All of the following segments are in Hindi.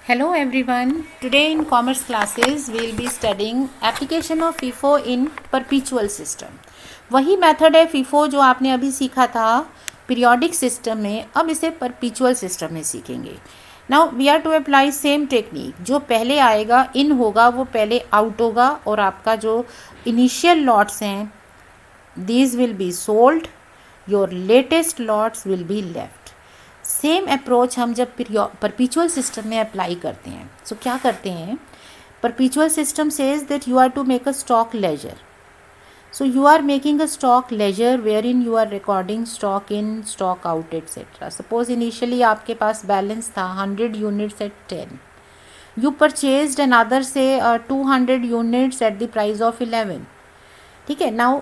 Hello everyone. Today in commerce classes we will be studying application of FIFO in perpetual system. वही मेथड है FIFO जो आपने अभी सीखा था पीरियोडिक सिस्टम में, अब इसे परपेचुअल सिस्टम में सीखेंगे. Now we are to apply same technique. जो पहले आएगा इन होगा वो पहले आउट होगा और आपका जो इनिशियल लॉट्स हैं these will be sold, your latest lots will be left. Same approach हम जब परपेचुअल सिस्टम में अप्लाई करते हैं. सो क्या करते हैं, perpetual system says that you are to make a stock ledger. So you are making a stock ledger where in you are recording stock in, stock out etcetera. Suppose initially आपके पास बैलेंस था 100 units at 10. You purchased another say 200 units at the price of 11. ठीक है. Now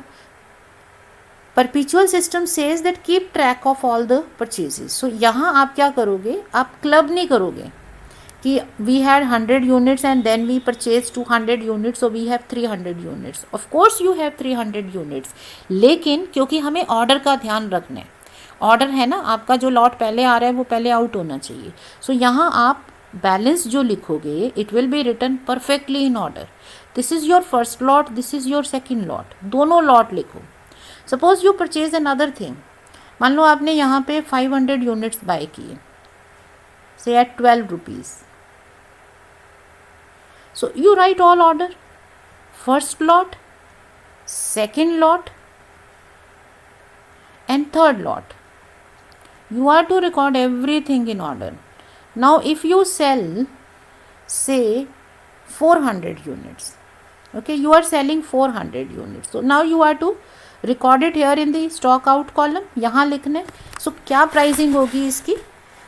perpetual system says that keep track of all the purchases. So यहाँ आप क्या करोगे, आप क्लब नहीं करोगे कि we had 100 units and then we purchase 200 units, so we have 300 units. Of course you have 300 units, लेकिन क्योंकि हमें ऑर्डर का ध्यान रखना है. ऑर्डर है ना, आपका जो लॉट पहले आ रहा है वो पहले आउट होना चाहिए. सो यहाँ आप बैलेंस जो लिखोगे it will be written perfectly in order. This is your first lot, this is your second lot, दोनों लॉट लिखो. Suppose you purchase another thing. मान लो आपने यहाँ पे 500 यूनिट्स बाय किए से at 12 rupees. So you write all order, first lot, second lot and third lot. You are to record everything in order. Now if you sell say 400 units, okay, you are selling 400 units, so now you are to record it here in the stock out column. यहाँ लिखने. So क्या pricing होगी इसकी?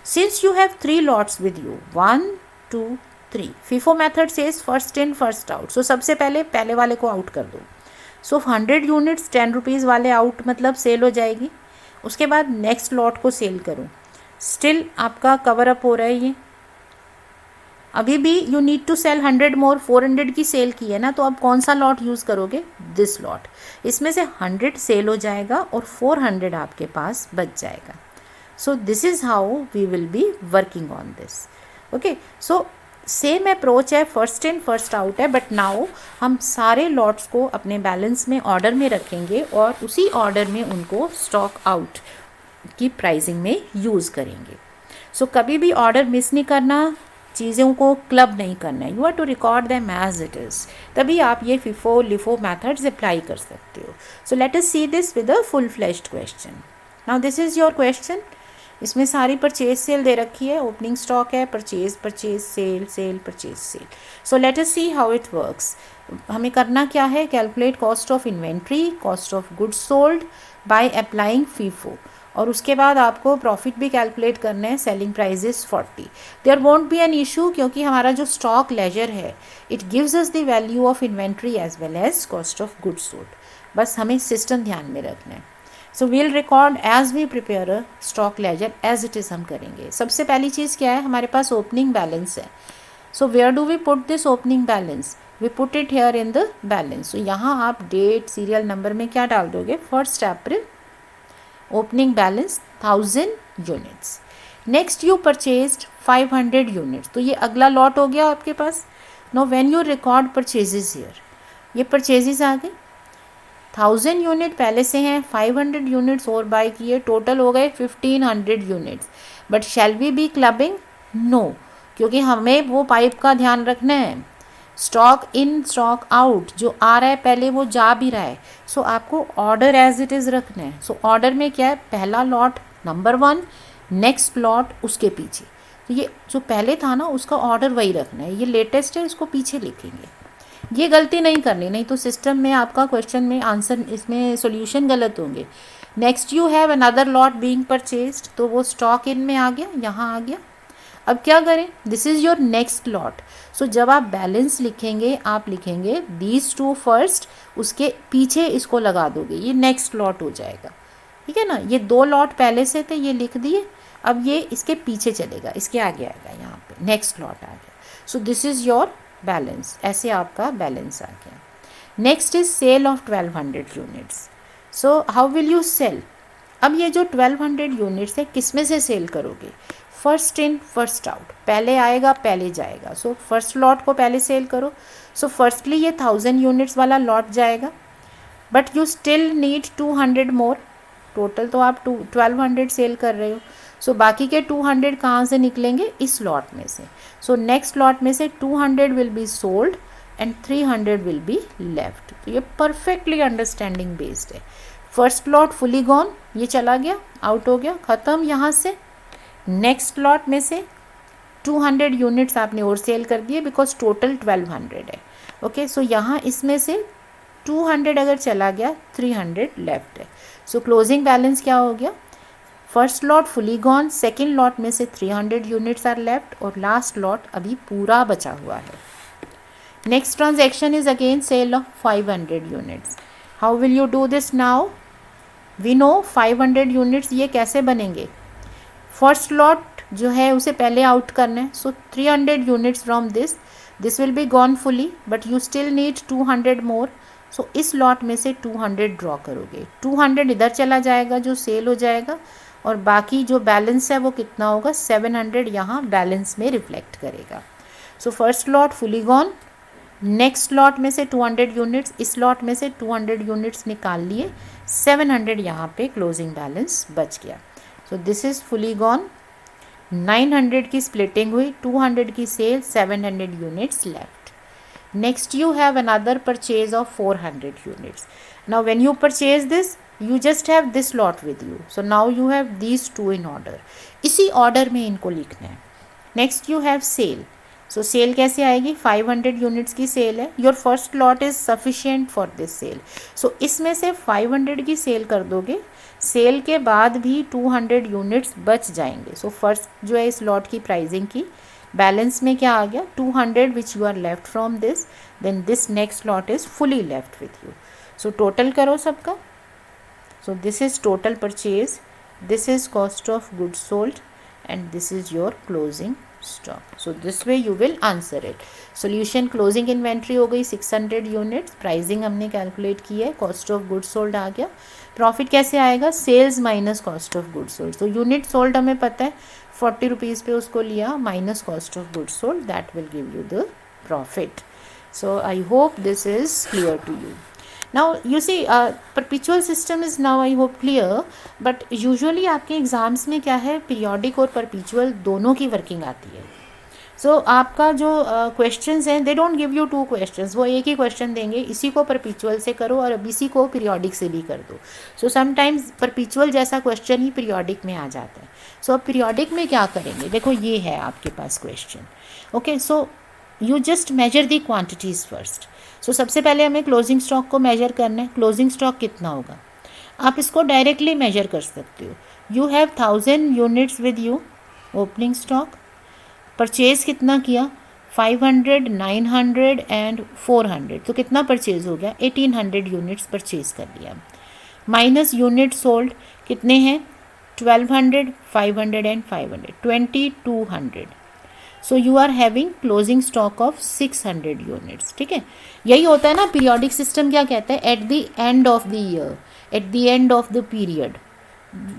Since you have 3 lots with you, 1 2 3, FIFO method says first in first out. So सबसे पहले वाले को आउट कर दो. सो 100 यूनिट्स 10 रुपीज़ वाले आउट, मतलब सेल हो जाएगी. उसके बाद नेक्स्ट लॉट को सेल करो. स्टिल आपका कवर अप हो रहा है. ये अभी भी यू नीड टू सेल 100 मोर. 400 की सेल की है ना, तो अब कौन सा लॉट यूज़ करोगे, दिस लॉट. इसमें से 100 सेल हो जाएगा और 400 आपके पास बच जाएगा. So this is how we will be working on this. Okay. So same approach है, फर्स्ट इन फर्स्ट आउट है, बट नाउ हम सारे लॉट्स को अपने बैलेंस में ऑर्डर में रखेंगे और उसी ऑर्डर में उनको स्टॉक आउट की प्राइसिंग में यूज़ करेंगे. सो कभी भी ऑर्डर मिस नहीं करना, चीज़ों को क्लब नहीं करना है. You are to record them as it is. तभी आप ये FIFO LIFO मैथड्स अप्लाई कर सकते हो. So let us see this with a full fleshed question. Now this is your question. इसमें सारी परचेज सेल दे रखी है, ओपनिंग स्टॉक है, purchase sale cell purchase sale. So let us see how it works. हमें करना क्या है, calculate cost of inventory, cost of goods sold by applying FIFO. और उसके बाद आपको प्रॉफिट भी कैलकुलेट करना है. Selling price is 40. There won't be an issue क्योंकि हमारा जो स्टॉक लेजर है it gives us the value of inventory as well as cost of goods sold. बस हमें सिस्टम ध्यान में रखना है. So we'll record as we prepare a stock ledger as it is हम करेंगे. सबसे पहली चीज़ क्या है, हमारे पास ओपनिंग बैलेंस है. So where do we put this opening balance, we put it here in the balance. So यहाँ आप डेट सीरियल नंबर में क्या डाल दोगे, 1 April, opening balance 1000 units. Next you purchased 500 units, तो ये अगला लॉट हो गया आपके पास. No when you record purchases here, ये परचेजेस आ गए. 1000 यूनिट पहले से हैं, 500 यूनिट्स और बाय किए, टोटल हो गए 1500 units. But shall we be clubbing, no, क्योंकि हमें वो पाइप का ध्यान रखना है. स्टॉक इन स्टॉक आउट जो आ रहा है पहले वो जा भी रहा है. सो आपको ऑर्डर एज इट इज़ रखना है. सो ऑर्डर में क्या है, पहला लॉट नंबर 1, नेक्स्ट लॉट उसके पीछे. तो ये जो पहले था ना उसका ऑर्डर वही रखना है. ये लेटेस्ट है, इसको पीछे लिखेंगे. ये गलती नहीं करनी, नहीं तो सिस्टम में आपका क्वेश्चन में आंसर, इसमें सॉल्यूशन गलत होंगे. Next you have another lot being purchased, तो वो स्टॉक इन में आ गया, यहाँ आ गया. अब क्या करें, this is your next lot. So जब आप बैलेंस लिखेंगे आप लिखेंगे दीज 2 फर्स्ट, उसके पीछे इसको लगा दोगे, ये नेक्स्ट लॉट हो जाएगा. ठीक है ना. ये 2 लॉट पहले से थे, ये लिख दिए. अब ये इसके पीछे चलेगा, इसके आगे आएगा, यहाँ पे नेक्स्ट लॉट आ गया. So this is your balance. ऐसे आपका बैलेंस आ गया. Next is sale of 1200 units. So how will you sell, अब ये जो 1200 यूनिट्स है किस में से सेल करोगे? फर्स्ट इन फर्स्ट आउट, पहले आएगा पहले जाएगा। सो फर्स्ट लॉट को पहले सेल करो। सो फर्स्टली ये 1000 यूनिट्स वाला लॉट जाएगा, but you still need 200 more. Total तो आप 1200 सेल कर रहे हो। सो बाकी के 200 कहाँ से निकलेंगे? इस लॉट में से। सो नेक्स्ट लॉट में से 200 will be sold and 300 will be left. तो ये परफेक्टली अंडरस्टैंडिंग बेस्ड है। फर्स्ट लॉट फुली गॉन, ये चला गया, आउट हो गया, ख़त्म यहाँ से। नेक्स्ट लॉट में से 200 यूनिट्स आपने और सेल कर दिए बिकॉज टोटल 1200 है। ओके, सो यहाँ इसमें से 200 अगर चला गया, 300 लेफ्ट है। सो क्लोजिंग बैलेंस क्या हो गया? First lot fully gone, second lot में से 300 यूनिट्स आर लेफ्ट और लास्ट लॉट अभी पूरा बचा हुआ है। Next transaction is again sale of 500 units. How will you do this now? We know 500 units ये कैसे बनेंगे? फर्स्ट लॉट जो है उसे पहले आउट करना है। सो 300 units from this will be gone fully, but you still need 200 मोर। सो इस लॉट में से 200 ड्रॉ करोगे, 200 इधर चला जाएगा जो सेल हो जाएगा, और बाकी जो बैलेंस है वो कितना होगा? 700 यहाँ बैलेंस में रिफ्लेक्ट करेगा। So first lot fully gone, next lot में से 200 यूनिट्स, इस लॉट में से 200 यूनिट्स निकाल लिए, 700 यहाँ पे क्लोजिंग बैलेंस बच गया। So this is fully gone. 900 की स्प्लिटिंग हुई, 200 की sale, 700 units left. Next you have another purchase of 400 units. Now when you purchase this, you just have this lot with you. So now you have these two in order. इसी order में इनको लिखना है। Next you have sale. So sale कैसे आएगी? 500 units की sale है। Your first lot is sufficient for this sale. So इसमें से 500 की sale कर दोगे, सेल के बाद भी 200 यूनिट्स बच जाएंगे। सो फर्स्ट जो है इस लॉट की प्राइसिंग की, बैलेंस में क्या आ गया? 200 which you are left from this, then this next lot is fully left with you. So total करो सबका। So this is total purchase, this is cost of goods sold and this is your closing stock. So this way you will answer it. Solution, closing inventory हो गई 600 यूनिट्स, प्राइसिंग हमने कैलकुलेट की है, कॉस्ट ऑफ गुड्स सोल्ड आ गया। प्रॉफिट कैसे आएगा? Sales minus cost of goods sold. तो यूनिट सोल्ड हमें पता है 40 रुपीज़ पे उसको लिया, minus cost of goods sold, that will give you the profit. So I hope this is clear to you. Now you see perpetual system is now I hope clear, but usually आपके एग्ज़ाम्स में क्या है, पीरियोडिक और परपेचुअल दोनों की वर्किंग आती है। सो आपका जो क्वेश्चंस हैं, they don't give you 2 questions, वो एक ही क्वेश्चन देंगे, इसी को परपेचुअल से करो और अब इसी को पीरियोडिक से भी कर दो। सो समटाइम्स परपेचुअल जैसा क्वेश्चन ही पीरियोडिक में आ जाता है। सो अब पीरियोडिक में क्या करेंगे? देखो ये है आपके पास question. Okay, so you just measure the quantities first. So सबसे पहले हमें क्लोजिंग स्टॉक को मेजर करना है। क्लोजिंग स्टॉक कितना होगा? आप इसको डायरेक्टली मेजर कर सकते हो। You have 1000 units with you, opening stock. Purchase कितना किया? 500, 900 एंड 400। तो कितना परचेज हो गया? 1800 यूनिट्स परचेज कर लिया। माइनस यूनिट सोल्ड कितने हैं? 1200, 500 and 500, 2200। So you are having closing stock of 600 units. ठीक है, यही होता है ना पीरियोडिक सिस्टम। क्या कहता है? At the end of the year, at the end of the period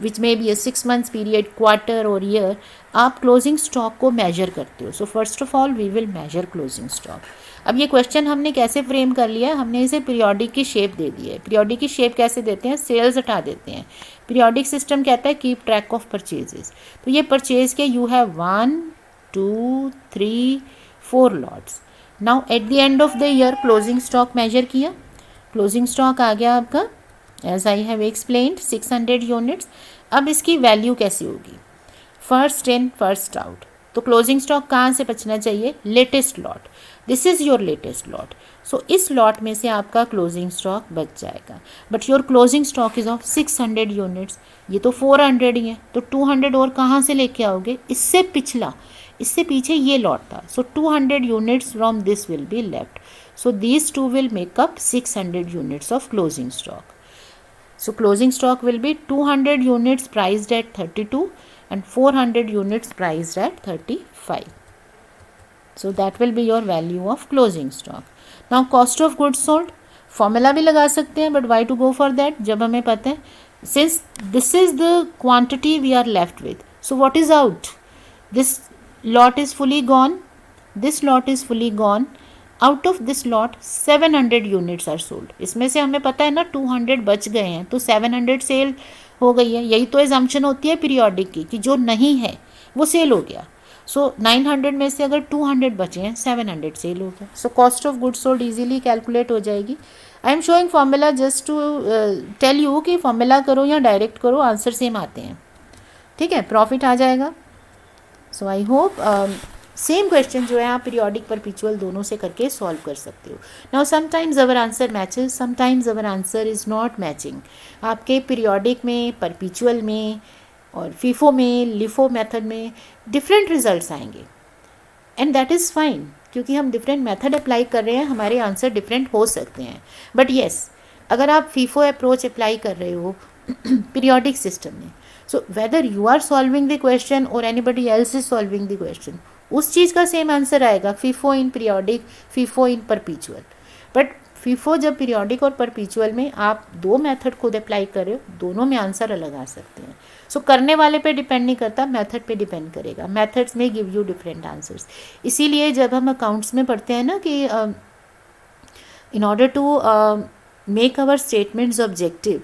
which may be 6 months period, quarter और ईयर, आप क्लोजिंग स्टॉक को मेजर करते हो। So first of all we will measure closing stock. अब ये क्वेश्चन हमने कैसे फ्रेम कर लिया है? हमने इसे पीरियोडिक की शेप दे दी है। पीरियोडिक की शेप कैसे देते हैं? सेल्स हटा देते हैं। पीरियोडिक सिस्टम कहता है कीप ट्रैक ऑफ परचेजेस। तो ये परचेज के you have 1, 2, 3, 4 lots. Now at the end of the year closing stock measure किया, क्लोजिंग स्टॉक आ गया आपका as I have explained 600 units. अब इसकी वैल्यू कैसी होगी? First in first out. तो क्लोजिंग स्टॉक कहाँ से बचना चाहिए? Latest lot. This is your latest lot. So इस लॉट में से आपका क्लोजिंग स्टॉक बच जाएगा, but your closing stock is of 600 units. ये तो 400 ही है, तो 200 और कहाँ से लेके आओगे? इससे पिछला, इससे पीछे ये लॉट था। सो 200 units from this will be left. So these two will make up 600 units of closing stock. So closing stock will be 200 units priced at 32 and 400 units priced at 35. So that will be your value of closing stock. Now cost of goods sold, formula भी लगा सकते हैं, but why to go for that जब हमें पता है since this is the quantity we are left with, so what is out? This lot is fully gone, this lot is fully gone. Out of this lot 700 units are sold. इसमें से हमें पता है ना 200 बच गए हैं, तो 700 सेल हो गई है. यही तो एजम्पशन होती है पीरियोडिक की कि जो नहीं है वो सेल हो गया. सो 900 में से अगर 200 बचे हैं, 700 सेल हो गया. सो cost of goods sold easily calculate हो जाएगी. I am showing formula just to tell you कि फॉर्मूला करो या डायरेक्ट करो, आंसर सेम आते हैं. ठीक है, प्रॉफिट आ जाएगा. सो आई होप सेम क्वेश्चन जो है आप पीरियोडिक परपीचुअल दोनों से करके सॉल्व कर सकते हो. Now sometimes our answer matches, sometimes our answer is not matching. आपके पीरियोडिक में, परपीचुअल में और फीफो में, लिफो मेथड में डिफरेंट रिजल्ट्स आएंगे एंड दैट इज़ फाइन, क्योंकि हम डिफरेंट मेथड अप्लाई कर रहे हैं, हमारे आंसर डिफरेंट हो सकते हैं. बट येस, अगर आप फीफो अप्रोच अप्लाई कर रहे हो पीरियोडिक सिस्टम में, so whether you are solving the question और anybody else is solving the question, उस चीज़ का सेम आंसर आएगा. FIFO in periodic, FIFO in perpetual. But FIFO जब पीरियोडिक और परपीचुअल में आप दो मेथड खुद अप्लाई कर रहे हो, दोनों में आंसर अलग आ सकते हैं. सो करने वाले पे डिपेंड नहीं करता, मेथड पे डिपेंड करेगा. मेथड्स में गिव यू डिफरेंट आंसर्स. इसीलिए जब हम अकाउंट्स में पढ़ते हैं ना कि in order to make our statements objective,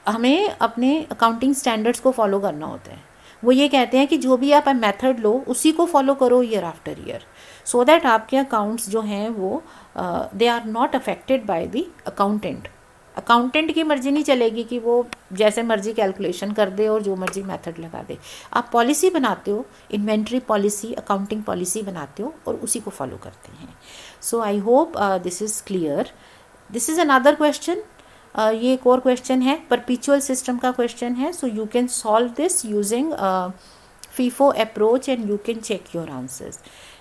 हमें अपने अकाउंटिंग स्टैंडर्ड्स को फॉलो करना होता है. वो ये कहते हैं कि जो भी आप मेथड लो उसी को फॉलो करो year after year, so that आपके अकाउंट्स जो हैं वो they are not affected by the accountant. Accountant की मर्जी नहीं चलेगी कि वो जैसे मर्जी कैलकुलेशन कर दे और जो मर्जी मेथड लगा दे. आप पॉलिसी बनाते हो, इन्वेंट्री पॉलिसी, अकाउंटिंग पॉलिसी बनाते हो और उसी को फॉलो करते हैं. So I hope this is clear. This is another question. ये एक और क्वेश्चन है, परपीचुअल सिस्टम का क्वेश्चन है. So you can solve this using FIFO approach and you can check your answers.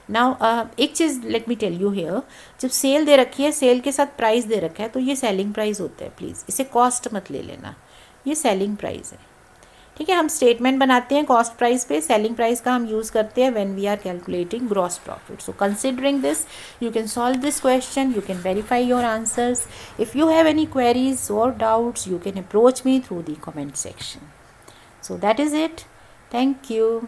Now एक चीज़ let me tell you here, जब सेल दे रखी है, सेल के साथ प्राइस दे रखा है, तो ये सेलिंग प्राइस होता है. प्लीज़ इसे कॉस्ट मत ले लेना, ये सेलिंग प्राइस है. ठीक है, हम स्टेटमेंट बनाते हैं कॉस्ट प्राइस पे, सेलिंग प्राइस का हम यूज़ करते हैं when we are calculating gross profit. So considering this, you can solve this question, you can verify your answers. If you have any queries और doubts, you can approach me through the comment section. So that is it. Thank you.